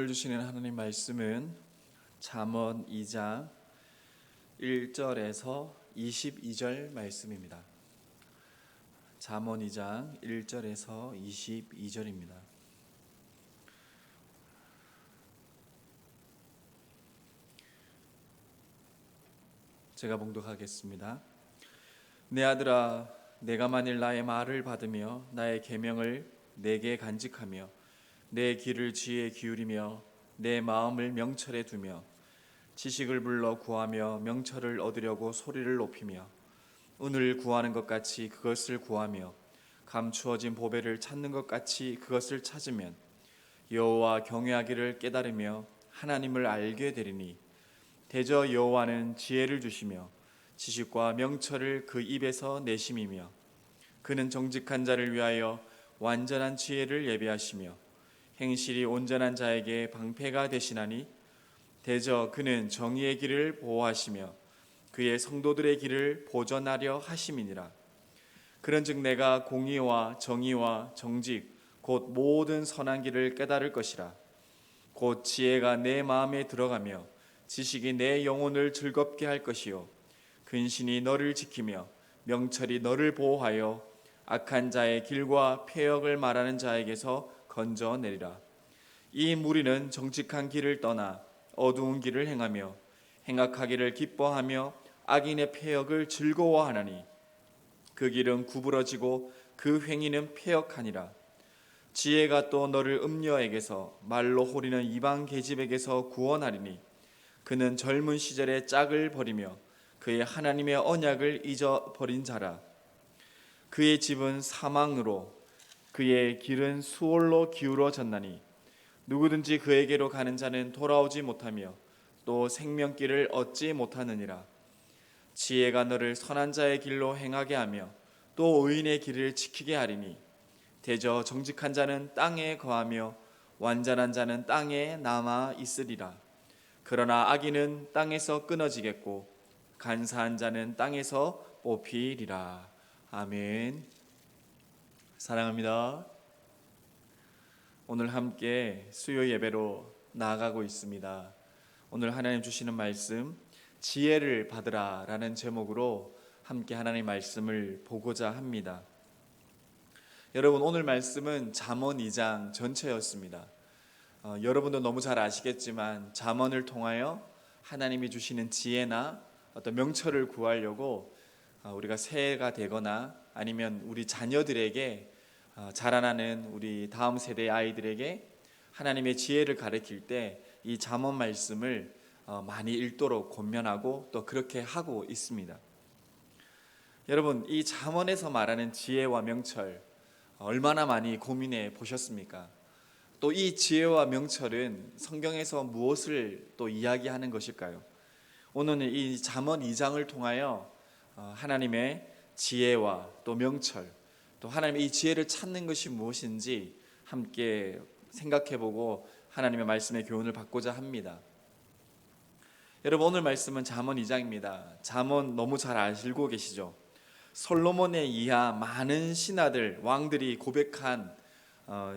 오늘 주시는 하나님 말씀은 잠언 2장 1절에서 22절 말씀입니다. 잠언 2장 1절에서 22절입니다. 제가 봉독하겠습니다. 내 아들아, 내가 만일 나의 말을 받으며 나의 계명을 내게 간직하며 내 귀를 지혜에 기울이며 내 마음을 명철에 두며 지식을 불러 구하며 명철을 얻으려고 소리를 높이며 은을 구하는 것 같이 그것을 구하며 감추어진 보배를 찾는 것 같이 그것을 찾으면 여호와 경외하기를 깨달으며 하나님을 알게 되리니 대저 여호와는 지혜를 주시며 지식과 명철을 그 입에서 내심이며 그는 정직한 자를 위하여 완전한 지혜를 예비하시며 행실이 온전한 자에게 방패가 되시나니 대저 그는 정의의 길을 보호하시며 그의 성도들의 길을 보전하려 하심이니라. 그런즉 내가 공의와 정의와 정직 곧 모든 선한 길을 깨달을 것이라. 곧 지혜가 내 마음에 들어가며 지식이 내 영혼을 즐겁게 할 것이요 근신이 너를 지키며 명철이 너를 보호하여 악한 자의 길과 패역을 말하는 자에게서 건져내리라. 이 무리는 정직한 길을 떠나 어두운 길을 행하며 행악하기를 기뻐하며 악인의 패역을 즐거워하나니 그 길은 구부러지고 그 행위는 패역하니라. 지혜가 또 너를 음녀에게서 말로 호리는 이방 계집에게서 구원하리니 그는 젊은 시절에 짝을 버리며 그의 하나님의 언약을 잊어버린 자라. 그의 집은 사망으로 그의 길은 수월로 기울어졌나니 누구든지 그에게로 가는 자는 돌아오지 못하며 또 생명길을 얻지 못하느니라. 지혜가 너를 선한 자의 길로 행하게 하며 또 의인의 길을 지키게 하리니 대저 정직한 자는 땅에 거하며 완전한 자는 땅에 남아 있으리라. 그러나 악인은 땅에서 끊어지겠고 간사한 자는 땅에서 뽑히리라. 아멘. 사랑합니다. 오늘 함께 수요 예배로 나아가고 있습니다. 오늘 하나님 주시는 말씀 지혜를 받으라 라는 제목으로 함께 하나님 말씀을 보고자 합니다. 여러분, 오늘 말씀은 잠언 2장 전체였습니다. 여러분도 너무 잘 아시겠지만 잠언을 통하여 하나님이 주시는 지혜나 어떤 명철을 구하려고 우리가 새해가 되거나 아니면 우리 자녀들에게 자라나는 우리 다음 세대의 아이들에게 하나님의 지혜를 가르칠 때 이 잠언 말씀을 많이 읽도록 권면하고 또 그렇게 하고 있습니다. 여러분, 이 잠언에서 말하는 지혜와 명철 얼마나 많이 고민해 보셨습니까? 또 이 지혜와 명철은 성경에서 무엇을 또 이야기하는 것일까요? 오늘은 이 잠언 2장을 통하여 하나님의 지혜와 또 명철, 또 하나님의 이 지혜를 찾는 것이 무엇인지 함께 생각해보고 하나님의 말씀의 교훈을 받고자 합니다. 여러분, 오늘 말씀은 잠언 2장입니다. 잠언 너무 잘 알고 계시죠? 솔로몬의 이하 많은 신하들, 왕들이 고백한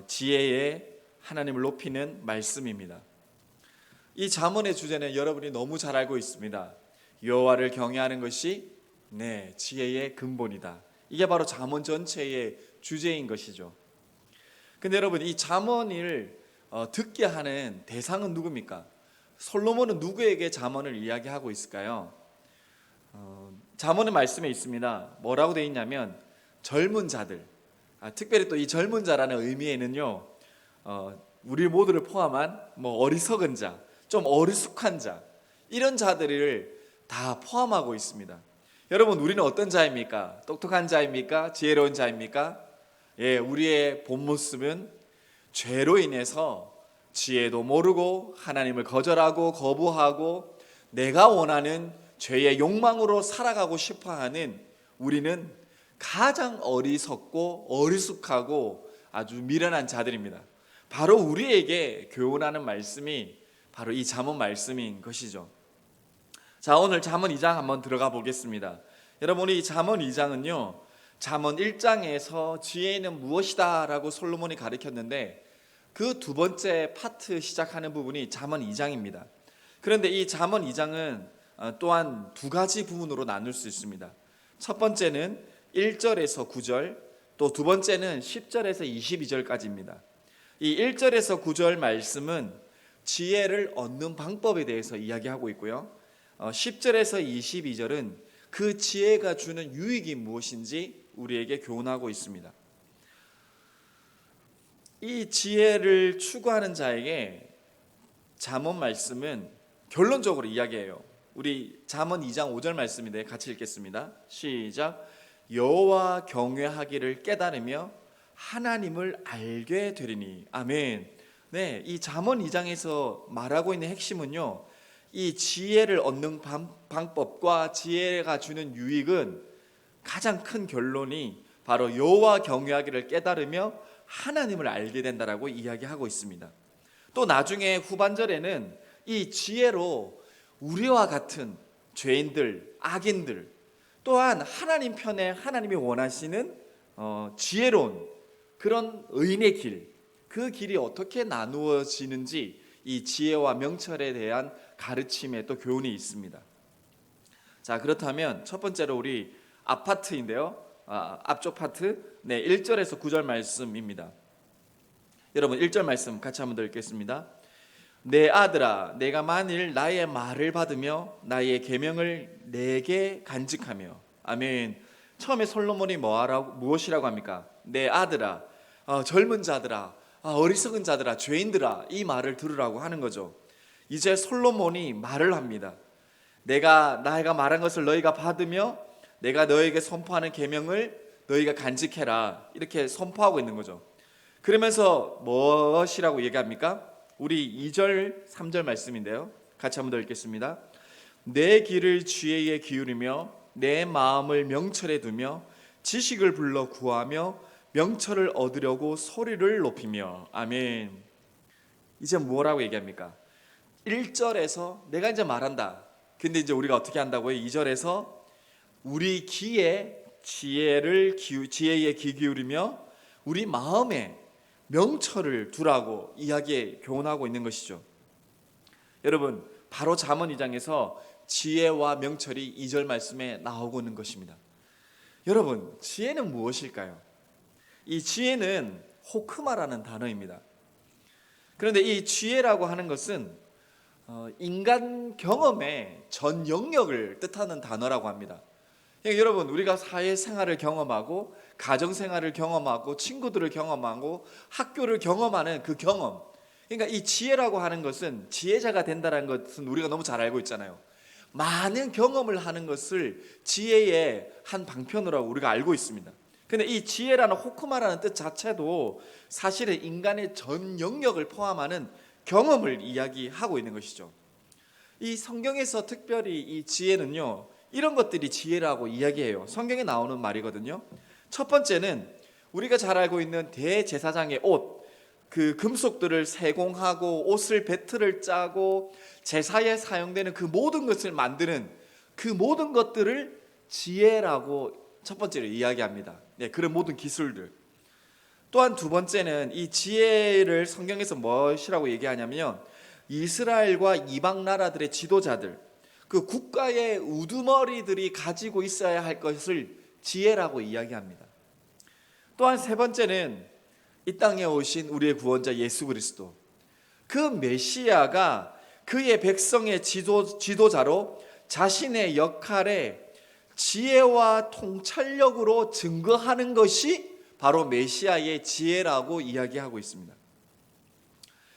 지혜의 하나님을 높이는 말씀입니다. 이 잠언의 주제는 여러분이 너무 잘 알고 있습니다. 여호와를 경외하는 것이 지혜의 근본이다. 이게 바로 잠언 전체의 주제인 것이죠. 근데 여러분, 이 잠언을 듣게 하는 대상은 누굽니까? 솔로몬은 누구에게 잠언을 이야기하고 있을까요? 잠언의 말씀에 있습니다. 뭐라고 되어 있냐면 젊은 자들, 특별히 또 이 젊은 자라는 의미에는요, 우리 모두를 포함한 어리석은 자, 좀 어리숙한 자, 이런 자들을 다 포함하고 있습니다. 여러분, 우리는 어떤 자입니까? 똑똑한 자입니까? 지혜로운 자입니까? 우리의 본 모습은 죄로 인해서 지혜도 모르고 하나님을 거절하고 거부하고 내가 원하는 죄의 욕망으로 살아가고 싶어하는 우리는 가장 어리석고 어리숙하고 아주 미련한 자들입니다. 바로 우리에게 교훈하는 말씀이 바로 이 잠언 말씀인 것이죠. 자, 오늘 잠언 2장 한번 들어가 보겠습니다. 여러분, 이 잠언 2장은요 잠언 1장에서 지혜는 무엇이다 라고 솔로몬이 가르쳤는데 그 두 번째 파트 시작하는 부분이 잠언 2장입니다. 그런데 이 잠언 2장은 또한 두 가지 부분으로 나눌 수 있습니다. 첫 번째는 1절에서 9절, 또 두 번째는 10절에서 22절까지입니다. 이 1절에서 9절 말씀은 지혜를 얻는 방법에 대해서 이야기하고 있고요. 10절에서 22절은 그 지혜가 주는 유익이 무엇인지 우리에게 교훈하고 있습니다. 이 지혜를 추구하는 자에게 잠언 말씀은 결론적으로 이야기해요. 우리 잠언 2장 5절 말씀인데 같이 읽겠습니다. 시작. 여호와 경외하기를 깨달으며 하나님을 알게 되리니. 아멘. 네, 이 잠언 2장에서 말하고 있는 핵심은요, 이 지혜를 얻는 방법과 지혜가 주는 유익은 가장 큰 결론이 바로 여호와 경외하기를 깨달으며 하나님을 알게 된다라고 이야기하고 있습니다. 또 나중에 후반절에는 이 지혜로 우리와 같은 죄인들, 악인들, 또한 하나님 편에 하나님이 원하시는 지혜로운 그런 의인의 길, 그 길이 어떻게 나누어지는지 이 지혜와 명철에 대한 가르침에 또 교훈이 있습니다. 자, 그렇다면 첫 번째로 우리 앞파트인데요. 앞쪽 파트, 1절에서 9절 말씀입니다. 여러분 1절 말씀 같이 한번 더 읽겠습니다. 내 아들아, 내가 만일 나의 말을 받으며 나의 계명을 내게 간직하며. 아멘. 처음에 솔로몬이 무엇이라고 합니까? 내 아들아, 젊은 자들아, 어리석은 자들아, 죄인들아, 이 말을 들으라고 하는 거죠. 이제 솔로몬이 말을 합니다. 내가 말한 것을 너희가 받으며 내가 너에게 선포하는 계명을 너희가 간직해라, 이렇게 선포하고 있는 거죠. 그러면서 무엇이라고 얘기합니까? 우리 2절 3절 말씀인데요, 같이 한번 더 읽겠습니다. 내 귀를 지혜에 기울이며 내 마음을 명철에 두며 지식을 불러 구하며 명철을 얻으려고 소리를 높이며. 아멘. 이제 뭐라고 얘기합니까? 1절에서 내가 이제 말한다. 근데 이제 우리가 어떻게 한다고요? 2절에서 우리 귀에 지혜에 귀 기울이며 우리 마음에 명철을 두라고 이야기에 교훈하고 있는 것이죠. 여러분, 바로 잠언 2장에서 지혜와 명철이 2절 말씀에 나오고 있는 것입니다. 여러분, 지혜는 무엇일까요? 이 지혜는 호크마라는 단어입니다. 그런데 이 지혜라고 하는 것은 인간 경험의 전 영역을 뜻하는 단어라고 합니다. 그러니까 여러분, 우리가 사회생활을 경험하고 가정생활을 경험하고 친구들을 경험하고 학교를 경험하는 그 경험, 그러니까 이 지혜라고 하는 것은, 지혜자가 된다는 것은 우리가 너무 잘 알고 있잖아요. 많은 경험을 하는 것을 지혜의 한 방편으로 우리가 알고 있습니다. 근데 이 지혜라는 호크마라는 뜻 자체도 사실은 인간의 전 영역을 포함하는 경험을 이야기하고 있는 것이죠. 이 성경에서 특별히 이 지혜는요, 이런 것들이 지혜라고 이야기해요. 성경에 나오는 말이거든요. 첫 번째는 우리가 잘 알고 있는 대제사장의 옷, 그 금속들을 세공하고 옷을 배틀을 짜고 제사에 사용되는 그 모든 것을 만드는 그 모든 것들을 지혜라고 첫 번째로 이야기합니다. 그런 모든 기술들. 또한 두 번째는 이 지혜를 성경에서 무엇이라고 얘기하냐면 이스라엘과 이방 나라들의 지도자들, 그 국가의 우두머리들이 가지고 있어야 할 것을 지혜라고 이야기합니다. 또한 세 번째는 이 땅에 오신 우리의 구원자 예수 그리스도, 그 메시아가 그의 백성의 지도자로 자신의 역할에 지혜와 통찰력으로 증거하는 것이 바로 메시아의 지혜라고 이야기하고 있습니다.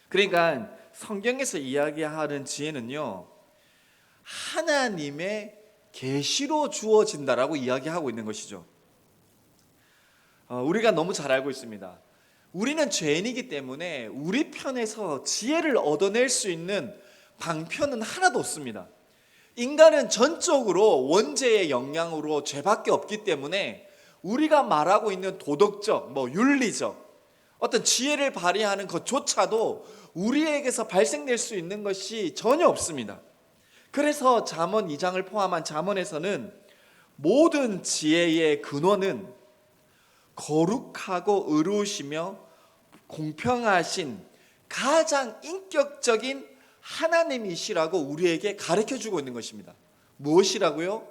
그러니까 성경에서 이야기하는 지혜는요, 하나님의 계시로 주어진다라고 이야기하고 있는 것이죠. 우리가 너무 잘 알고 있습니다. 우리는 죄인이기 때문에 우리 편에서 지혜를 얻어낼 수 있는 방편은 하나도 없습니다. 인간은 전적으로 원죄의 영향으로 죄밖에 없기 때문에 우리가 말하고 있는 도덕적, 윤리적 어떤 지혜를 발휘하는 것조차도 우리에게서 발생될 수 있는 것이 전혀 없습니다. 그래서 잠언 2장을 포함한 잠언에서는 모든 지혜의 근원은 거룩하고 의로우시며 공평하신 가장 인격적인 하나님이시라고 우리에게 가르쳐 주고 있는 것입니다. 무엇이라고요?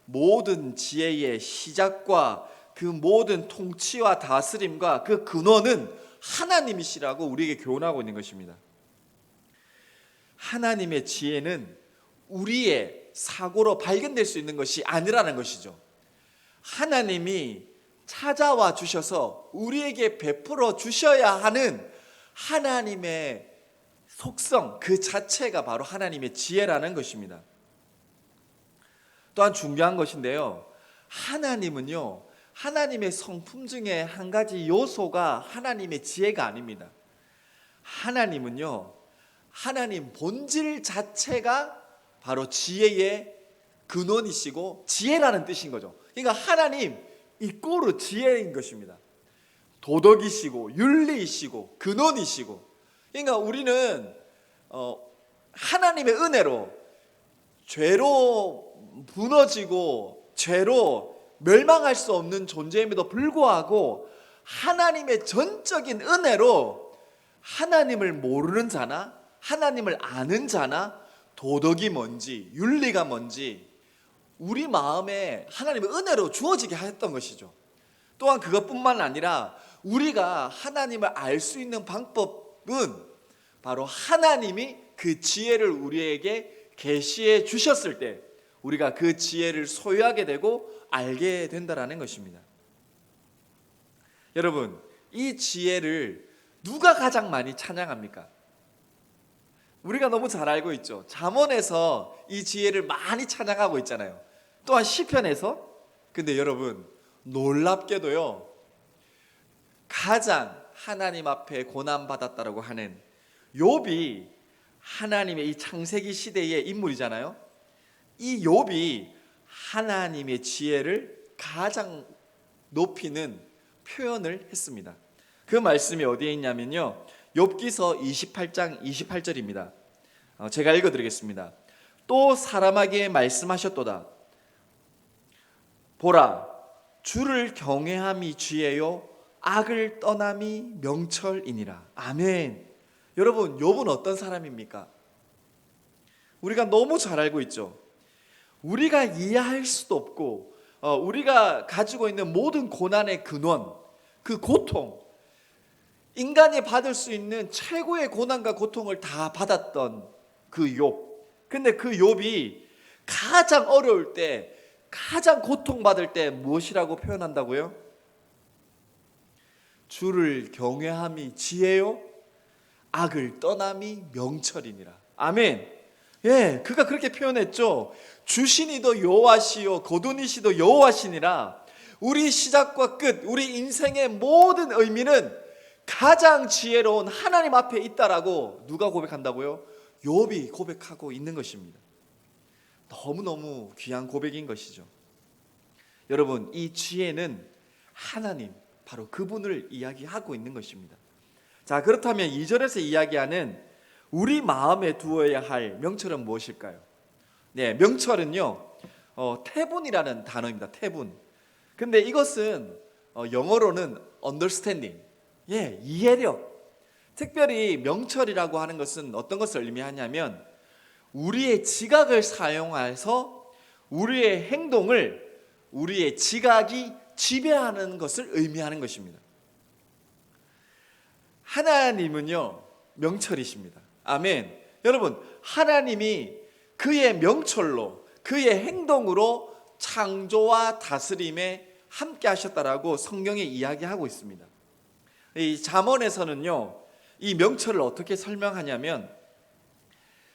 모든 지혜의 시작과 그 모든 통치와 다스림과 그 근원은 하나님이시라고 우리에게 교훈하고 있는 것입니다. 하나님의 지혜는 우리의 사고로 발견될 수 있는 것이 아니라는 것이죠. 하나님이 찾아와 주셔서 우리에게 베풀어 주셔야 하는 하나님의 속성 그 자체가 바로 하나님의 지혜라는 것입니다. 또한 중요한 것인데요, 하나님은요, 하나님의 성품 중에 한 가지 요소가 하나님의 지혜가 아닙니다. 하나님은요, 하나님 본질 자체가 바로 지혜의 근원이시고 지혜라는 뜻인 거죠. 그러니까 하나님 이꼬르 지혜인 것입니다. 도덕이시고 윤리이시고 근원이시고. 그러니까 우리는 하나님의 은혜로 죄로 무너지고 죄로 멸망할 수 없는 존재임에도 불구하고 하나님의 전적인 은혜로 하나님을 모르는 자나 하나님을 아는 자나 도덕이 뭔지 윤리가 뭔지 우리 마음에 하나님의 은혜로 주어지게 하였던 것이죠. 또한 그것뿐만 아니라 우리가 하나님을 알 수 있는 방법은 바로 하나님이 그 지혜를 우리에게 계시해 주셨을 때 우리가 그 지혜를 소유하게 되고 알게 된다라는 것입니다. 여러분, 이 지혜를 누가 가장 많이 찬양합니까? 우리가 너무 잘 알고 있죠. 잠언에서 이 지혜를 많이 찬양하고 있잖아요. 또한 시편에서. 근데 여러분, 놀랍게도요, 가장 하나님 앞에 고난받았다라고 하는 욥이 하나님의 이 창세기 시대의 인물이잖아요. 이 욥이 하나님의 지혜를 가장 높이는 표현을 했습니다. 그 말씀이 어디에 있냐면요, 욥기서 28장 28절입니다. 제가 읽어드리겠습니다. 또 사람에게 말씀하셨도다. 보라, 주를 경외함이 지혜요 악을 떠남이 명철이니라. 아멘. 여러분, 욥은 어떤 사람입니까? 우리가 너무 잘 알고 있죠. 우리가 이해할 수도 없고 우리가 가지고 있는 모든 고난의 근원, 그 고통, 인간이 받을 수 있는 최고의 고난과 고통을 다 받았던 그 욥. 근데 그 욥이 가장 어려울 때, 가장 고통받을 때 무엇이라고 표현한다고요? 주를 경외함이 지혜요 악을 떠남이 명철이니라. 아멘. 예, 그가 그렇게 표현했죠. 주시니도 여호와시요 거두니시도 여호와시니라. 우리 시작과 끝, 우리 인생의 모든 의미는 가장 지혜로운 하나님 앞에 있다라고 누가 고백한다고요? 욥이 고백하고 있는 것입니다. 너무너무 귀한 고백인 것이죠. 여러분, 이 지혜는 하나님, 바로 그분을 이야기하고 있는 것입니다. 자, 그렇다면 2절에서 이야기하는 우리 마음에 두어야 할 명철은 무엇일까요? 네, 명철은요, 태분이라는 단어입니다. 태분. 근데 이것은 영어로는 understanding, 예, 이해력. 특별히 명철이라고 하는 것은 어떤 것을 의미하냐면 우리의 지각을 사용해서 우리의 행동을 우리의 지각이 지배하는 것을 의미하는 것입니다. 하나님은요, 명철이십니다. 아멘. 여러분, 하나님이 그의 명철로, 그의 행동으로 창조와 다스림에 함께 하셨다라고 성경에 이야기하고 있습니다. 이 잠언에서는요, 이 명철을 어떻게 설명하냐면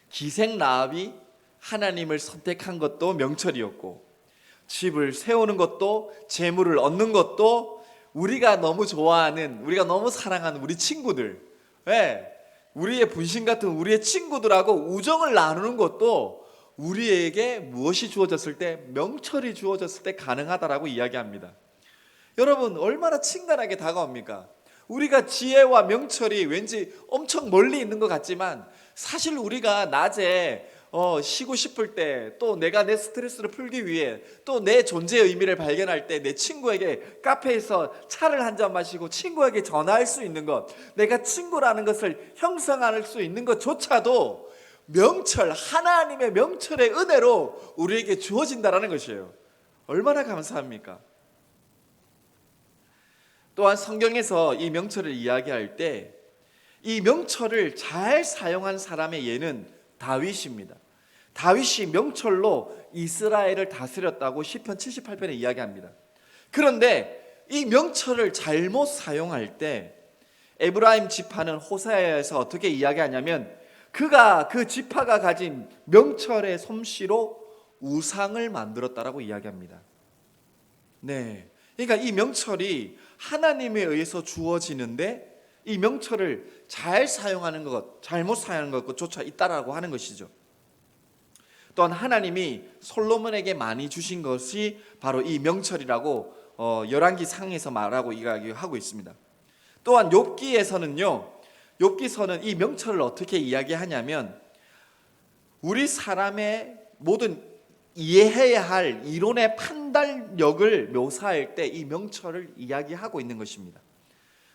기생라합이 하나님을 선택한 것도 명철이었고, 집을 세우는 것도, 재물을 얻는 것도, 우리가 너무 좋아하는, 우리가 너무 사랑하는 우리 친구들, 우리의 분신 같은 우리의 친구들하고 우정을 나누는 것도 우리에게 무엇이 주어졌을 때, 명철이 주어졌을 때 가능하다라고 이야기합니다. 여러분, 얼마나 친근하게 다가옵니까? 우리가 지혜와 명철이 왠지 엄청 멀리 있는 것 같지만 사실 우리가 낮에 쉬고 싶을 때, 또 내가 내 스트레스를 풀기 위해, 또 내 존재의 의미를 발견할 때 내 친구에게 카페에서 차를 한 잔 마시고 친구에게 전화할 수 있는 것, 내가 친구라는 것을 형성할 수 있는 것조차도 명철, 하나님의 명철의 은혜로 우리에게 주어진다는 것이에요. 얼마나 감사합니까? 또한 성경에서 이 명철을 이야기할 때 이 명철을 잘 사용한 사람의 예는 다윗입니다. 다윗이 명철로 이스라엘을 다스렸다고 시편 78편에 이야기합니다. 그런데 이 명철을 잘못 사용할 때 에브라임 지파는 호세아에서 어떻게 이야기하냐면 그가 그 지파가 가진 명철의 솜씨로 우상을 만들었다라고 이야기합니다. 네, 그러니까 이 명철이 하나님에 의해서 주어지는데 이 명철을 잘 사용하는 것, 잘못 사용하는 것조차 있다라고 하는 것이죠. 또한 하나님이 솔로몬에게 많이 주신 것이 바로 이 명철이라고 열왕기 상에서 말하고 이야기하고 있습니다. 또한 욥기에서는요, 욥기서는 이 명철을 어떻게 이야기하냐면 우리 사람의 모든 이해해야 할 이론의 판단력을 묘사할 때 이 명철을 이야기하고 있는 것입니다.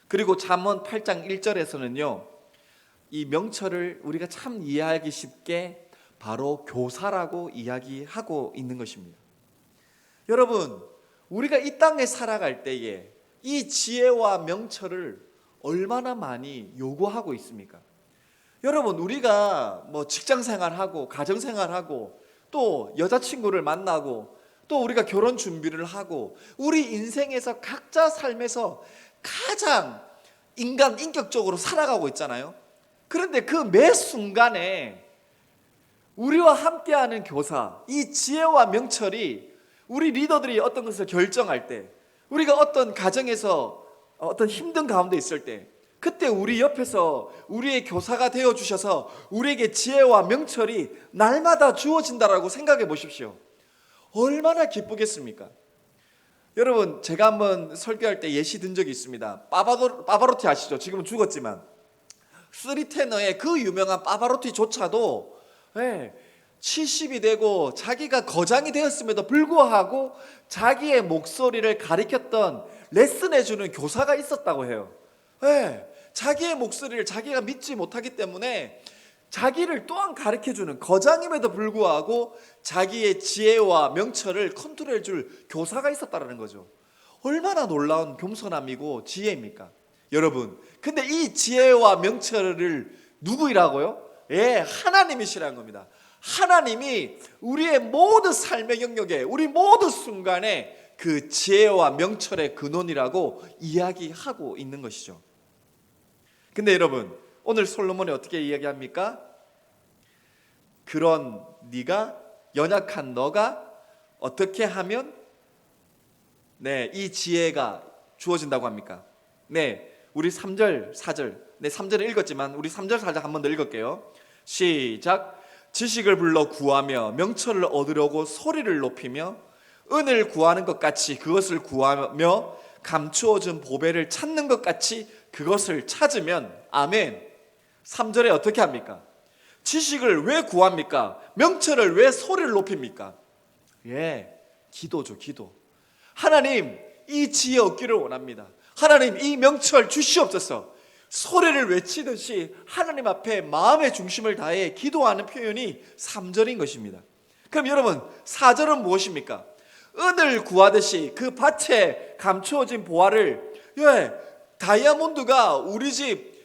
그리고 잠언 8장 1절에서는요, 이 명철을 우리가 참 이해하기 쉽게 바로 교사라고 이야기하고 있는 것입니다. 여러분, 우리가 이 땅에 살아갈 때에 이 지혜와 명철을 얼마나 많이 요구하고 있습니까? 여러분, 우리가 직장 생활하고 가정 생활하고 또 여자친구를 만나고 또 우리가 결혼 준비를 하고 우리 인생에서 각자 삶에서 가장 인격적으로 살아가고 있잖아요. 그런데 그 매 순간에 우리와 함께하는 교사, 이 지혜와 명철이 우리 리더들이 어떤 것을 결정할 때, 우리가 어떤 가정에서 어떤 힘든 가운데 있을 때, 그때 우리 옆에서 우리의 교사가 되어주셔서 우리에게 지혜와 명철이 날마다 주어진다라고 생각해 보십시오. 얼마나 기쁘겠습니까? 여러분, 제가 한번 설교할 때 예시 든 적이 있습니다. 파바로티 아시죠? 지금은 죽었지만 쓰리테너의 그 유명한 파바로티조차도 70이 되고 자기가 거장이 되었음에도 불구하고 자기의 목소리를 가리켰던 레슨해주는 교사가 있었다고 해요. 자기의 목소리를 자기가 믿지 못하기 때문에 자기를 또한 가르쳐주는, 거장임에도 불구하고 자기의 지혜와 명철을 컨트롤해줄 교사가 있었다는 거죠. 얼마나 놀라운 겸손함이고 지혜입니까? 여러분, 근데 이 지혜와 명철을 누구이라고요? 하나님이시라는 겁니다. 하나님이 우리의 모든 삶의 영역에, 우리 모든 순간에 그 지혜와 명철의 근원이라고 이야기하고 있는 것이죠. 근데 여러분, 오늘 솔로몬이 어떻게 이야기합니까? 그런 네가, 연약한 너가 어떻게 하면 이 지혜가 주어진다고 합니까? 우리 3절, 4절, 3절을 읽었지만 우리 3절, 4절 한 번 더 읽을게요. 시작. 지식을 불러 구하며 명철을 얻으려고 소리를 높이며 은을 구하는 것 같이 그것을 구하며 감추어진 보배를 찾는 것 같이 그것을 찾으면, 아멘. 3절에 어떻게 합니까? 지식을 왜 구합니까? 명철을 왜 소리를 높입니까? 기도죠, 기도. 하나님, 이 지혜 얻기를 원합니다. 하나님, 이 명철 주시옵소서. 소리를 외치듯이 하나님 앞에 마음의 중심을 다해 기도하는 표현이 3절인 것입니다. 그럼 여러분, 4절은 무엇입니까? 은을 구하듯이 그 밭에 감추어진 보화를, 다이아몬드가 우리 집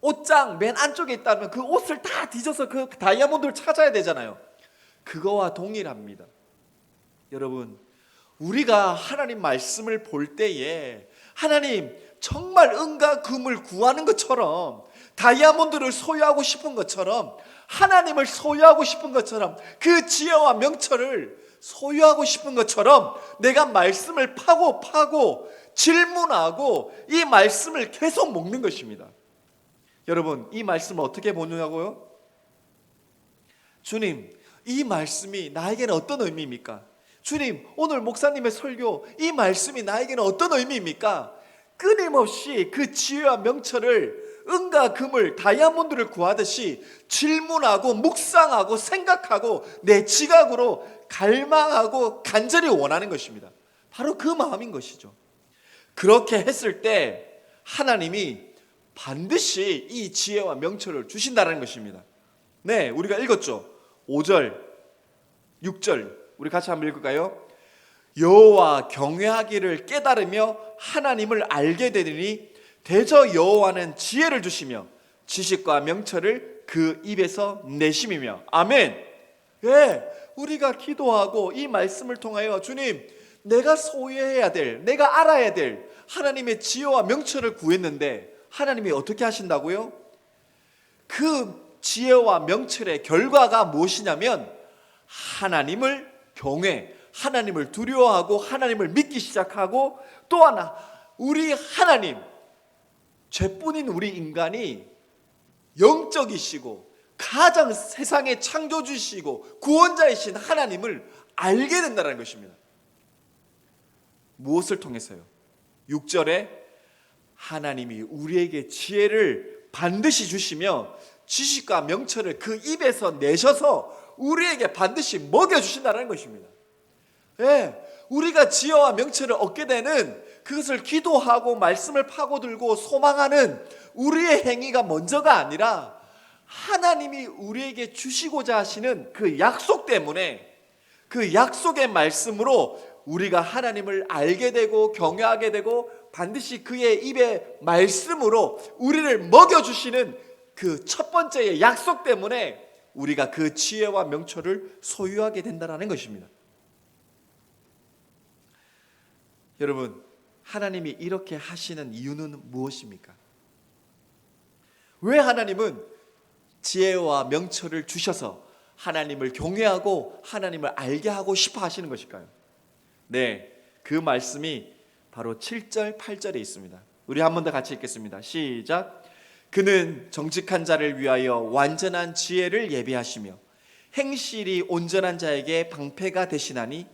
옷장 맨 안쪽에 있다면 그 옷을 다 뒤져서 그 다이아몬드를 찾아야 되잖아요. 그거와 동일합니다. 여러분, 우리가 하나님 말씀을 볼 때에 하나님 정말 은과 금을 구하는 것처럼, 다이아몬드를 소유하고 싶은 것처럼, 하나님을 소유하고 싶은 것처럼, 그 지혜와 명철을 소유하고 싶은 것처럼 내가 말씀을 파고 질문하고 이 말씀을 계속 먹는 것입니다. 여러분, 이 말씀을 어떻게 보느냐고요? 주님, 이 말씀이 나에게는 어떤 의미입니까? 주님, 오늘 목사님의 설교, 이 말씀이 나에게는 어떤 의미입니까? 끊임없이 그 지혜와 명철을 은과 금을 다이아몬드를 구하듯이 질문하고 묵상하고 생각하고 내 지각으로 갈망하고 간절히 원하는 것입니다. 바로 그 마음인 것이죠. 그렇게 했을 때 하나님이 반드시 이 지혜와 명철을 주신다는 것입니다. 네, 우리가 읽었죠. 5절, 6절 우리 같이 한번 읽을까요? 여호와 경외하기를 깨달으며 하나님을 알게 되리니 대저 여호와는 지혜를 주시며 지식과 명철을 그 입에서 내심이며. 아멘. 예, 우리가 기도하고 이 말씀을 통하여 주님, 내가 소유해야 될, 내가 알아야 될 하나님의 지혜와 명철을 구했는데 하나님이 어떻게 하신다고요? 그 지혜와 명철의 결과가 무엇이냐면 하나님을 경외, 하나님을 두려워하고 하나님을 믿기 시작하고, 또 하나 우리 하나님, 죄뿐인 우리 인간이 영적이시고 가장 세상의 창조주시고 구원자이신 하나님을 알게 된다는 것입니다. 무엇을 통해서요? 6절에 하나님이 우리에게 지혜를 반드시 주시며 지식과 명철을 그 입에서 내셔서 우리에게 반드시 먹여주신다는 것입니다. 예, 우리가 지혜와 명철을 얻게 되는, 그것을 기도하고 말씀을 파고들고 소망하는 우리의 행위가 먼저가 아니라 하나님이 우리에게 주시고자 하시는 그 약속 때문에, 그 약속의 말씀으로 우리가 하나님을 알게 되고 경외하게 되고 반드시 그의 입의 말씀으로 우리를 먹여주시는 그 첫 번째의 약속 때문에 우리가 그 지혜와 명철을 소유하게 된다는 것입니다. 여러분, 하나님이 이렇게 하시는 이유는 무엇입니까? 왜 하나님은 지혜와 명철을 주셔서 하나님을 경외하고 하나님을 알게 하고 싶어 하시는 것일까요? 네, 그 말씀이 바로 7절, 8절에 있습니다. 우리 한 번 더 같이 읽겠습니다. 시작. 그는 정직한 자를 위하여 완전한 지혜를 예비하시며 행실이 온전한 자에게 방패가 되시나니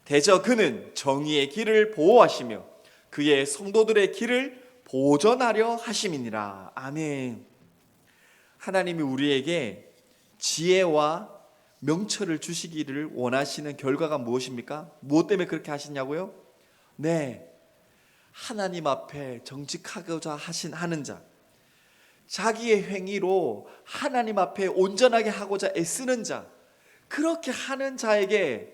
대저 그는 정의의 길을 보호하시며 그의 성도들의 길을 보전하려 하심이니라. 아멘. 하나님이 우리에게 지혜와 명철을 주시기를 원하시는 결과가 무엇입니까? 무엇 때문에 그렇게 하시냐고요? 네, 하나님 앞에 정직하고자 하는 자, 자기의 행위로 하나님 앞에 온전하게 하고자 애쓰는 자, 그렇게 하는 자에게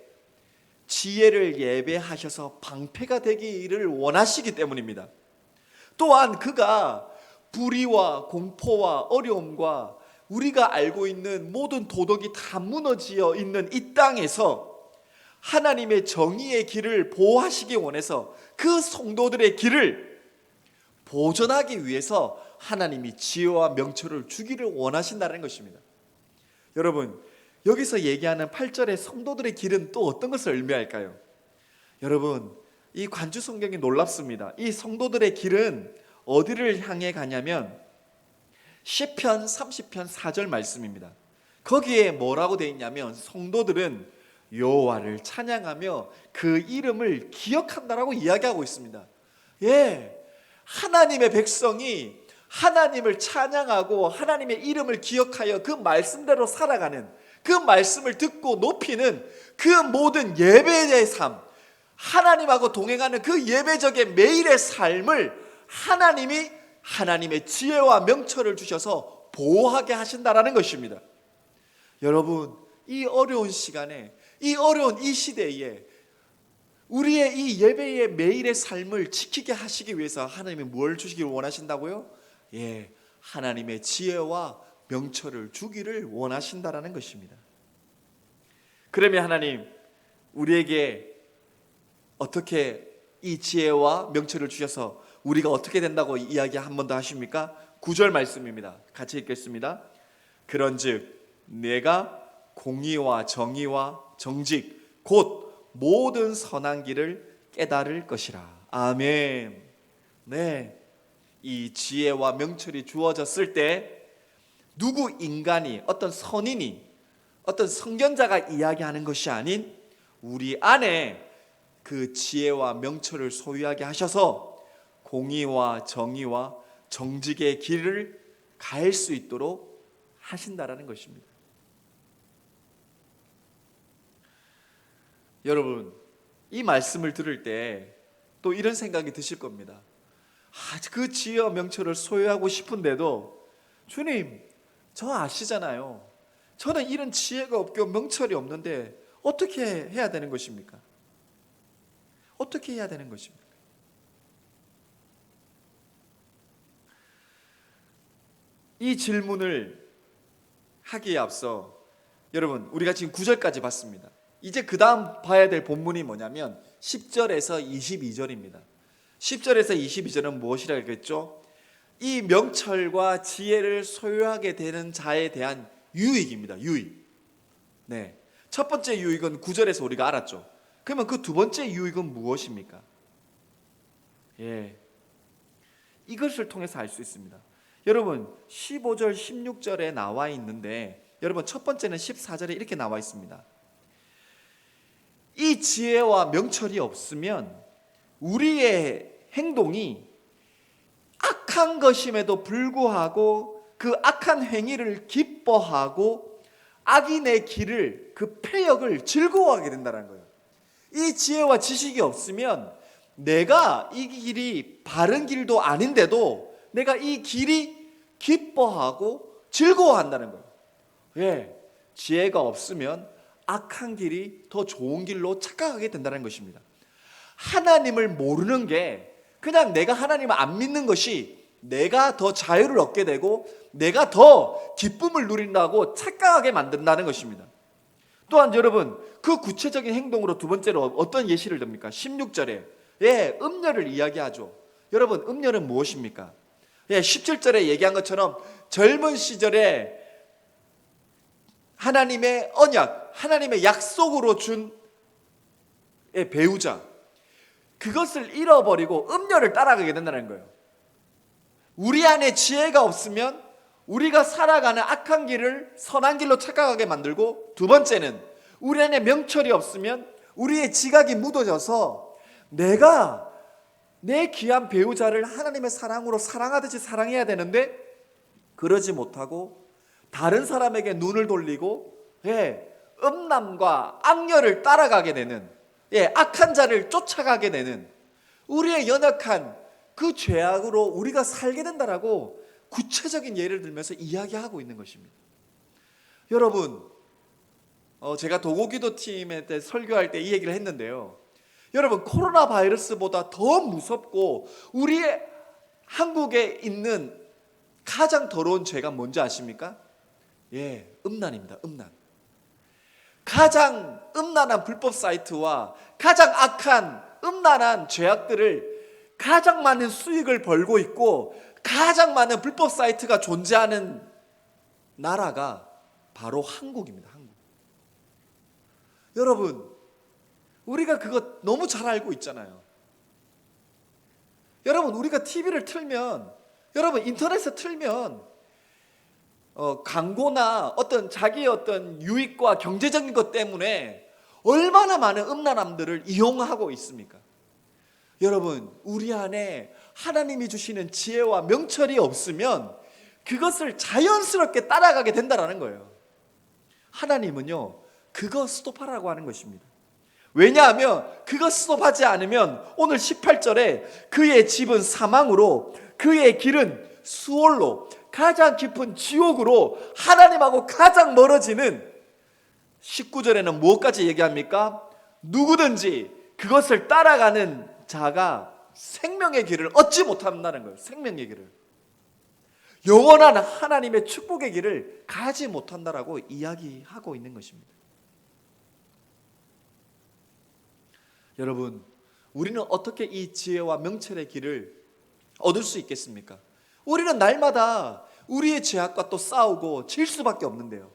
지혜를 예배하셔서 방패가 되기를 원하시기 때문입니다. 또한 그가 불의와 공포와 어려움과 우리가 알고 있는 모든 도덕이 다 무너지어 있는 이 땅에서 하나님의 정의의 길을 보호하시기 원해서 그 성도들의 길을 보존하기 위해서 하나님이 지혜와 명철을 주기를 원하신다는 것입니다. 여러분, 여기서 얘기하는 8절의 성도들의 길은 또 어떤 것을 의미할까요? 여러분, 이 관주 성경이 놀랍습니다. 이 성도들의 길은 어디를 향해 가냐면 시편 30편 4절 말씀입니다. 거기에 뭐라고 되어 있냐면 성도들은 여호와를 찬양하며 그 이름을 기억한다라고 이야기하고 있습니다. 예, 하나님의 백성이 하나님을 찬양하고 하나님의 이름을 기억하여 그 말씀대로 살아가는, 그 말씀을 듣고 높이는 그 모든 예배의 삶, 하나님하고 동행하는 그 예배적인 매일의 삶을 하나님이 하나님의 지혜와 명철을 주셔서 보호하게 하신다라는 것입니다. 여러분, 이 어려운 시간에, 이 어려운 이 시대에 우리의 이 예배의 매일의 삶을 지키게 하시기 위해서 하나님이 뭘 주시기를 원하신다고요? 예, 하나님의 지혜와 명철을 주기를 원하신다라는 것입니다. 그러면 하나님, 우리에게 어떻게 이 지혜와 명철을 주셔서 우리가 어떻게 된다고 이야기 한 번 더 하십니까? 9절 말씀입니다. 같이 읽겠습니다. 그런즉 내가 공의와 정의와 정직 곧 모든 선한 길을 깨달을 것이라. 아멘. 네, 이 지혜와 명철이 주어졌을 때 누구 인간이, 어떤 선인이, 어떤 선견자가 이야기하는 것이 아닌 우리 안에 그 지혜와 명철을 소유하게 하셔서 공의와 정의와 정직의 길을 갈 수 있도록 하신다라는 것입니다. 여러분, 이 말씀을 들을 때 또 이런 생각이 드실 겁니다. 그 지혜와 명철을 소유하고 싶은데도 주님, 저 아시잖아요. 저는 이런 지혜가 없고 명철이 없는데 어떻게 해야 되는 것입니까? 어떻게 해야 되는 것입니까? 이 질문을 하기에 앞서 여러분, 우리가 지금 9절까지 봤습니다. 이제 그 다음 봐야 될 본문이 뭐냐면 10절에서 22절입니다. 10절에서 22절은 무엇이라 했겠죠? 이 명철과 지혜를 소유하게 되는 자에 대한 유익입니다. 유익. 네. 첫 번째 유익은 9절에서 우리가 알았죠. 그러면 그 두 번째 유익은 무엇입니까? 이것을 통해서 알 수 있습니다. 여러분, 15절, 16절에 나와 있는데 여러분, 첫 번째는 14절에 이렇게 나와 있습니다. 이 지혜와 명철이 없으면 우리의 행동이 악한 것임에도 불구하고 그 악한 행위를 기뻐하고 악인의 길을, 그 패역을 즐거워하게 된다는 거예요. 이 지혜와 지식이 없으면 내가 이 길이 바른 길도 아닌데도 내가 이 길이 기뻐하고 즐거워한다는 거예요. 지혜가 없으면 악한 길이 더 좋은 길로 착각하게 된다는 것입니다. 하나님을 모르는 게 그냥 내가 하나님을 안 믿는 것이 내가 더 자유를 얻게 되고 내가 더 기쁨을 누린다고 착각하게 만든다는 것입니다. 또한 여러분, 그 구체적인 행동으로 두 번째로 어떤 예시를 듭니까? 16절에 음녀를 이야기하죠. 여러분, 음녀는 무엇입니까? 17절에 얘기한 것처럼 젊은 시절에 하나님의 언약, 하나님의 약속으로 준 배우자, 그것을 잃어버리고 음녀를 따라가게 된다는 거예요. 우리 안에 지혜가 없으면 우리가 살아가는 악한 길을 선한 길로 착각하게 만들고, 두 번째는 우리 안에 명철이 없으면 우리의 지각이 묻어져서 내가 내 귀한 배우자를 하나님의 사랑으로 사랑하듯이 사랑해야 되는데 그러지 못하고 다른 사람에게 눈을 돌리고 음란과 악녀를 따라가게 되는, 악한 자를 쫓아가게 되는 우리의 연약한 그 죄악으로 우리가 살게 된다라고 구체적인 예를 들면서 이야기하고 있는 것입니다. 여러분, 제가 도고기도팀에 때 설교할 때 이 얘기를 했는데요. 여러분, 코로나 바이러스보다 더 무섭고 우리의 한국에 있는 가장 더러운 죄가 뭔지 아십니까? 음란입니다. 음란. 가장 음란한 불법 사이트와 가장 악한 음란한 죄악들을 가장 많은 수익을 벌고 있고 가장 많은 불법 사이트가 존재하는 나라가 바로 한국입니다. 한국. 여러분, 우리가 그거 너무 잘 알고 있잖아요. 여러분, 우리가 TV를 틀면, 여러분 인터넷을 틀면 광고나 어떤 자기의 어떤 유익과 경제적인 것 때문에 얼마나 많은 음란함들을 이용하고 있습니까? 여러분, 우리 안에 하나님이 주시는 지혜와 명철이 없으면 그것을 자연스럽게 따라가게 된다는 거예요. 하나님은요, 그거 스톱하라고 하는 것입니다. 왜냐하면 그거 스톱하지 않으면 오늘 18절에 그의 집은 사망으로 그의 길은 수월로 가장 깊은 지옥으로 하나님하고 가장 멀어지는, 19절에는 무엇까지 얘기합니까? 누구든지 그것을 따라가는 자가 생명의 길을 얻지 못한다는 거예요. 생명의 길을, 영원한 하나님의 축복의 길을 가지 못한다라고 이야기하고 있는 것입니다. 여러분, 우리는 어떻게 이 지혜와 명철의 길을 얻을 수 있겠습니까? 우리는 날마다 우리의 죄악과 또 싸우고 질 수밖에 없는데요.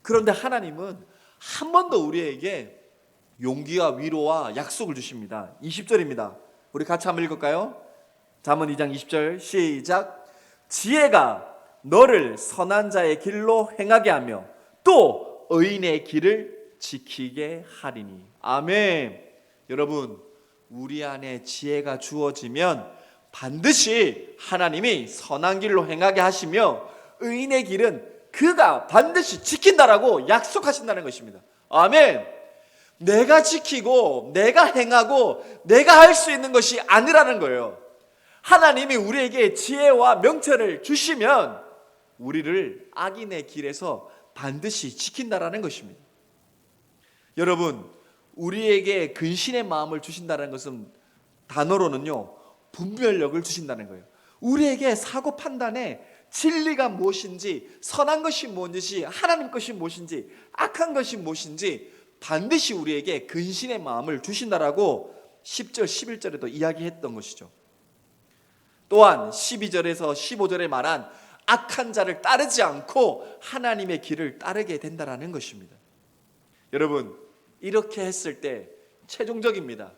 그런데 하나님은 한 번 더 우리에게 용기와 위로와 약속을 주십니다. 20절입니다. 우리 같이 한번 읽을까요? 잠언 2장 20절 시작. 지혜가 너를 선한 자의 길로 행하게 하며 또 의인의 길을 지키게 하리니. 아멘. 여러분, 우리 안에 지혜가 주어지면 반드시 하나님이 선한 길로 행하게 하시며 의인의 길은 그가 반드시 지킨다라고 약속하신다는 것입니다. 아멘. 내가 지키고 내가 행하고 내가 할 수 있는 것이 아니라는 거예요. 하나님이 우리에게 지혜와 명철을 주시면 우리를 악인의 길에서 반드시 지킨다라는 것입니다. 여러분, 우리에게 근신의 마음을 주신다는 것은 단어로는요, 분별력을 주신다는 거예요. 우리에게 사고 판단에 진리가 무엇인지, 선한 것이 무엇인지, 하나님 것이 무엇인지, 악한 것이 무엇인지 반드시 우리에게 근신의 마음을 주신다라고 10절, 11절에도 이야기했던 것이죠. 또한 12절에서 15절에 말한 악한 자를 따르지 않고 하나님의 길을 따르게 된다라는 것입니다. 여러분, 이렇게 했을 때 최종적입니다.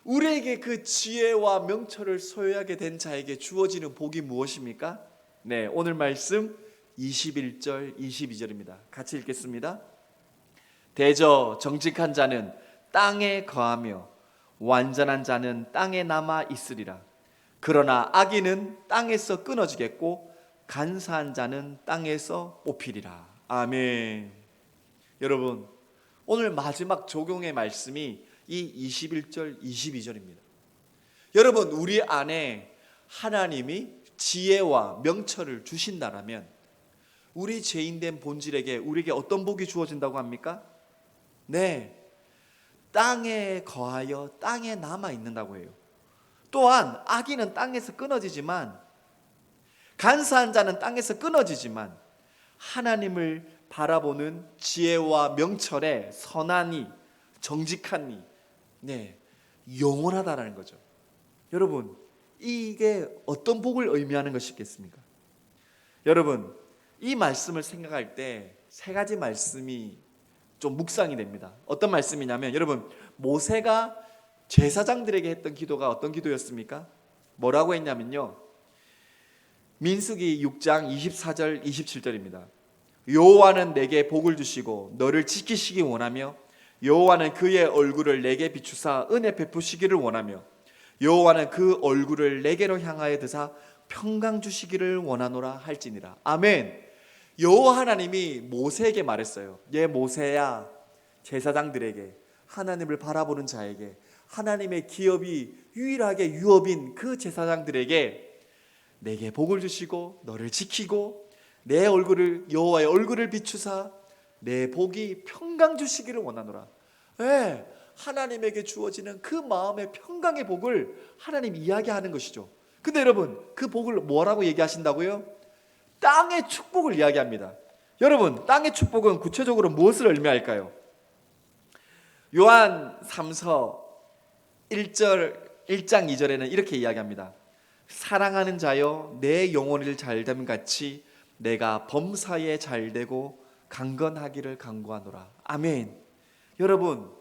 우리에게 그 지혜와 명철을 소유하게 된 자에게 주어지는 복이 무엇입니까? 네, 오늘 말씀 21절, 22절입니다. 같이 읽겠습니다. 대저 정직한 자는 땅에 거하며 완전한 자는 땅에 남아 있으리라. 그러나 악인은 땅에서 끊어지겠고 간사한 자는 땅에서 뽑히리라. 아멘. 여러분, 오늘 마지막 적용의 말씀이 이 21절, 22절입니다. 여러분, 우리 안에 하나님이 지혜와 명철을 주신다라면 우리 죄인된 본질에게 우리에게 어떤 복이 주어진다고 합니까? 네, 땅에 거하여 땅에 남아 있는다고 해요. 또한 악인은 땅에서 끊어지지만, 간사한 자는 땅에서 끊어지지만 하나님을 바라보는 지혜와 명철의 선한이, 정직한이, 네, 영원하다라는 거죠. 여러분, 이게 어떤 복을 의미하는 것이겠습니까? 여러분, 이 말씀을 생각할 때 세 가지 말씀이 좀 묵상이 됩니다. 어떤 말씀이냐면, 여러분, 모세가 제사장들에게 했던 기도가 어떤 기도였습니까? 뭐라고 했냐면요, 민수기 6장 24절 27절입니다. 여호와는 내게 복을 주시고 너를 지키시기 원하며 여호와는 그의 얼굴을 내게 비추사 은혜 베푸시기를 원하며 여호와는 그 얼굴을 내게로 향하여 드사 평강 주시기를 원하노라 할지니라. 아멘. 여호와 하나님이 모세에게 말했어요. 예, 모세야, 제사장들에게, 하나님을 바라보는 자에게, 하나님의 기업이 유일하게 유업인 그 제사장들에게 내게 복을 주시고 너를 지키고 내 얼굴을, 여호와의 얼굴을 비추사 내 복이 평강 주시기를 원하노라. 예, 하나님에게 주어지는 그 마음의 평강의 복을 하나님 이야기하는 것이죠. 근데 여러분, 그 복을 뭐라고 얘기하신다고요? 땅의 축복을 이야기합니다. 여러분, 땅의 축복은 구체적으로 무엇을 의미할까요? 요한 3서 1장 2절에는 이렇게 이야기합니다. 사랑하는 자여, 내 영혼을 잘됨 같이 내가 범사에 잘되고 강건하기를 간구하노라. 아멘. 여러분,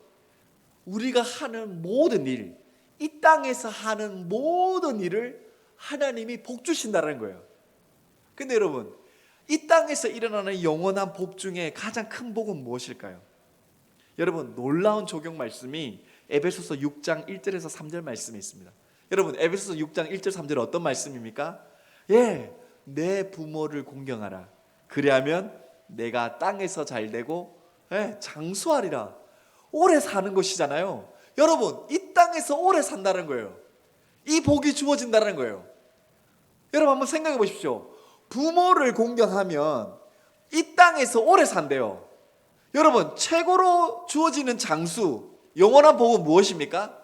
우리가 하는 모든 일, 이 땅에서 하는 모든 일을 하나님이 복 주신다는 거예요. 근데 여러분, 이 땅에서 일어나는 영원한 복 중에 가장 큰 복은 무엇일까요? 여러분, 놀라운 적용 말씀이 에베소서 6장 1절에서 3절 말씀이 있습니다. 여러분, 에베소서 6장 1절 3절은 어떤 말씀입니까? 예, 내 부모를 공경하라. 그리하면 내가 땅에서 잘되고 장수하리라. 오래 사는 것이잖아요. 여러분, 이 땅에서 오래 산다는 거예요. 이 복이 주어진다는 거예요. 여러분, 한번 생각해 보십시오. 부모를 공경하면 이 땅에서 오래 산대요. 여러분, 최고로 주어지는 장수, 영원한 복은 무엇입니까?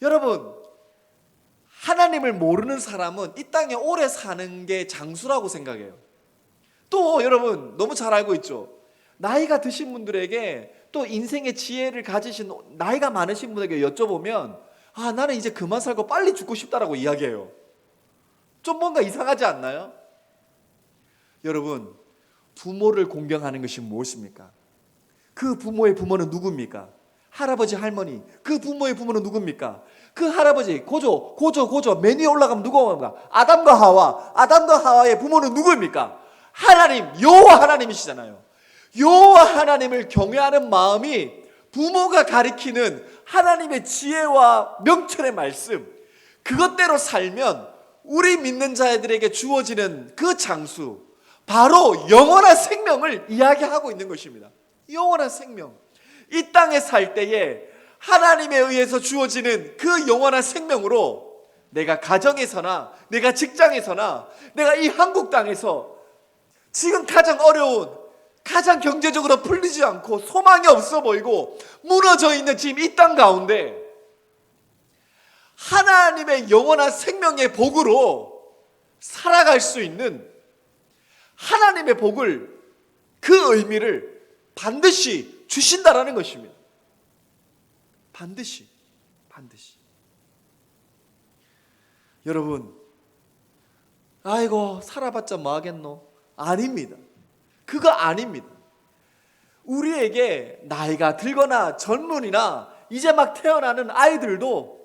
여러분, 하나님을 모르는 사람은 이 땅에 오래 사는 게 장수라고 생각해요. 또 여러분, 너무 잘 알고 있죠. 나이가 드신 분들에게, 또 인생의 지혜를 가지신 나이가 많으신 분에게 여쭤보면, 아, 나는 이제 그만 살고 빨리 죽고 싶다라고 이야기해요. 좀 뭔가 이상하지 않나요? 여러분, 부모를 공경하는 것이 무엇입니까? 그 부모의 부모는 누굽니까? 할아버지, 할머니. 그 부모의 부모는 누굽니까? 그 할아버지, 고조, 맨 위에 올라가면 누구입니까? 아담과 하와의 부모는 누구입니까? 하나님, 여호와 하나님이시잖아요. 여호와 하나님을 경외하는 마음이 부모가 가리키는 하나님의 지혜와 명철의 말씀, 그것대로 살면 우리 믿는 자들에게 주어지는 그 장수, 바로 영원한 생명을 이야기하고 있는 것입니다. 영원한 생명. 이 땅에 살 때에 하나님에 의해서 주어지는 그 영원한 생명으로 내가 가정에서나 내가 직장에서나 내가 이 한국 땅에서 지금 가장 어려운, 가장 경제적으로 풀리지 않고 소망이 없어 보이고 무너져 있는 지금 이 땅 가운데 하나님의 영원한 생명의 복으로 살아갈 수 있는 하나님의 복을, 그 의미를 반드시 주신다라는 것입니다. 반드시. 여러분, 아이고 살아봤자 뭐 하겠노? 아닙니다. 그거 아닙니다. 우리에게 나이가 들거나 젊은이나 이제 막 태어나는 아이들도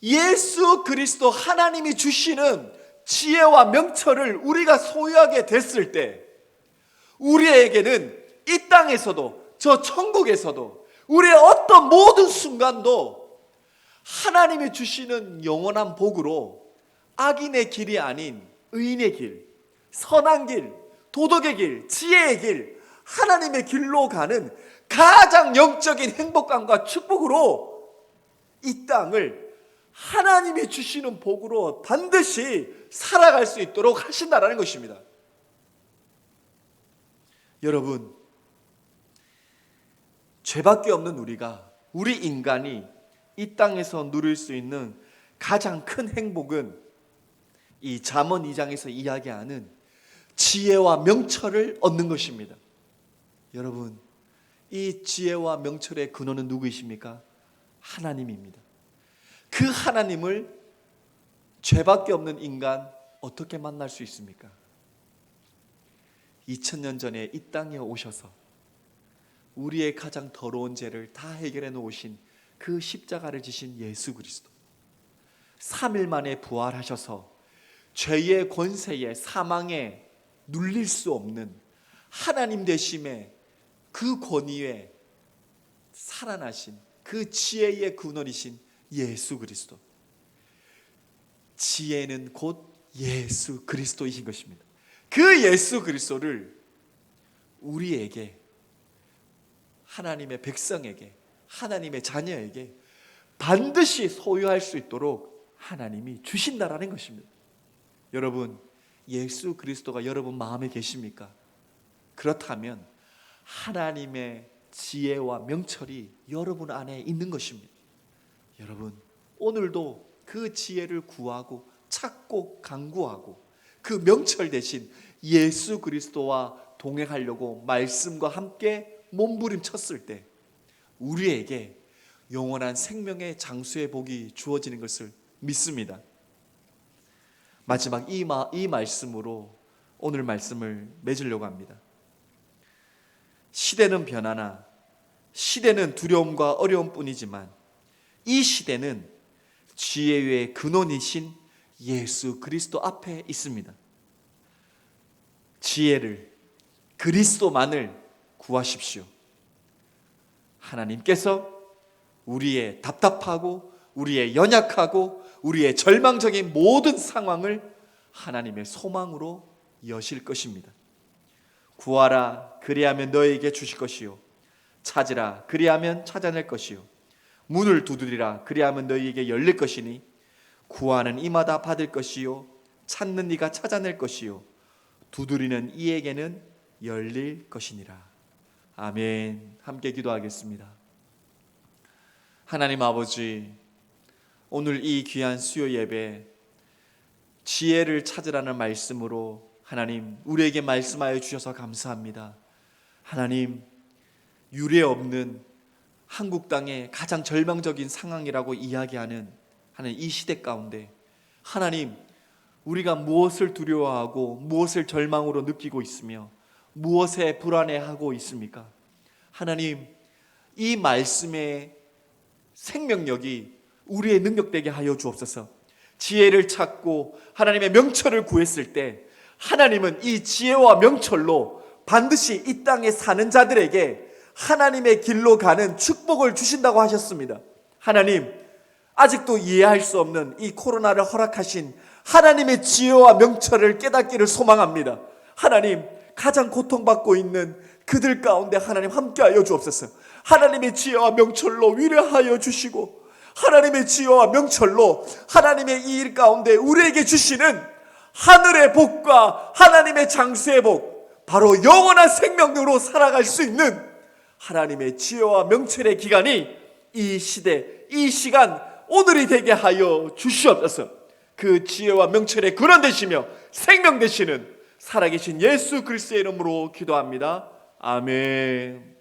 예수 그리스도 하나님이 주시는 지혜와 명철을 우리가 소유하게 됐을 때 우리에게는 이 땅에서도 저 천국에서도 우리의 어떤 모든 순간도 하나님이 주시는 영원한 복으로 악인의 길이 아닌 의인의 길, 선한 길, 도덕의 길, 지혜의 길, 하나님의 길로 가는 가장 영적인 행복감과 축복으로 이 땅을 하나님이 주시는 복으로 반드시 살아갈 수 있도록 하신다라는 것입니다. 여러분, 죄밖에 없는 우리 인간이 이 땅에서 누릴 수 있는 가장 큰 행복은 이 잠언 2장에서 이야기하는 지혜와 명철을 얻는 것입니다. 여러분, 이 지혜와 명철의 근원은 누구이십니까? 하나님입니다. 그 하나님을 죄밖에 없는 인간 어떻게 만날 수 있습니까? 2000년 전에 이 땅에 오셔서 우리의 가장 더러운 죄를 다 해결해 놓으신 그 십자가를 지신 예수 그리스도, 3일 만에 부활하셔서 죄의 권세에 사망에 눌릴 수 없는 하나님 되심의 그 권위에 살아나신 그 지혜의 근원이신 예수 그리스도. 지혜는 곧 예수 그리스도이신 것입니다. 그 예수 그리스도를 우리에게, 하나님의 백성에게, 하나님의 자녀에게 반드시 소유할 수 있도록 하나님이 주신다라는 것입니다. 여러분, 예수 그리스도가 여러분 마음에 계십니까? 그렇다면 하나님의 지혜와 명철이 여러분 안에 있는 것입니다. 여러분, 오늘도 그 지혜를 구하고 찾고 간구하고 그 명철 대신 예수 그리스도와 동행하려고 말씀과 함께 몸부림쳤을 때 우리에게 영원한 생명의 장수의 복이 주어지는 것을 믿습니다. 마지막 이 말씀으로 오늘 말씀을 맺으려고 합니다. 시대는 변하나 시대는 두려움과 어려움뿐이지만 이 시대는 지혜의 근원이신 예수 그리스도 앞에 있습니다. 지혜를, 그리스도만을 구하십시오. 하나님께서 우리의 답답하고 우리의 연약하고 우리의 절망적인 모든 상황을 하나님의 소망으로 여실 것입니다. 구하라 그리하면 너에게 주실 것이요, 찾으라 그리하면 찾아낼 것이요, 문을 두드리라 그리하면 너희에게 열릴 것이니 구하는 이마다 받을 것이요, 찾는 이가 찾아낼 것이요, 두드리는 이에게는 열릴 것이니라. 아멘. 함께 기도하겠습니다. 하나님 아버지, 오늘 이 귀한 수요 예배 지혜를 찾으라는 말씀으로 하나님 우리에게 말씀하여 주셔서 감사합니다. 하나님, 유례 없는 한국 땅의 가장 절망적인 상황이라고 이야기하는 하나님 이 시대 가운데 하나님, 우리가 무엇을 두려워하고 무엇을 절망으로 느끼고 있으며 무엇에 불안해하고 있습니까? 하나님, 이 말씀의 생명력이 우리의 능력되게 하여 주옵소서. 지혜를 찾고 하나님의 명철을 구했을 때 하나님은 이 지혜와 명철로 반드시 이 땅에 사는 자들에게 하나님의 길로 가는 축복을 주신다고 하셨습니다. 하나님, 아직도 이해할 수 없는 이 코로나를 허락하신 하나님의 지혜와 명철을 깨닫기를 소망합니다. 하나님, 가장 고통받고 있는 그들 가운데 하나님 함께하여 주옵소서. 하나님의 지혜와 명철로 위로하여 주시고, 하나님의 지혜와 명철로 하나님의 이 일 가운데 우리에게 주시는 하늘의 복과 하나님의 장세의 복, 바로 영원한 생명으로 살아갈 수 있는 하나님의 지혜와 명철의 기간이 이 시대, 이 시간, 오늘이 되게 하여 주시옵소서. 그 지혜와 명철의 근원 되시며 생명 되시는 살아계신 예수 그리스도의 이름으로 기도합니다. 아멘.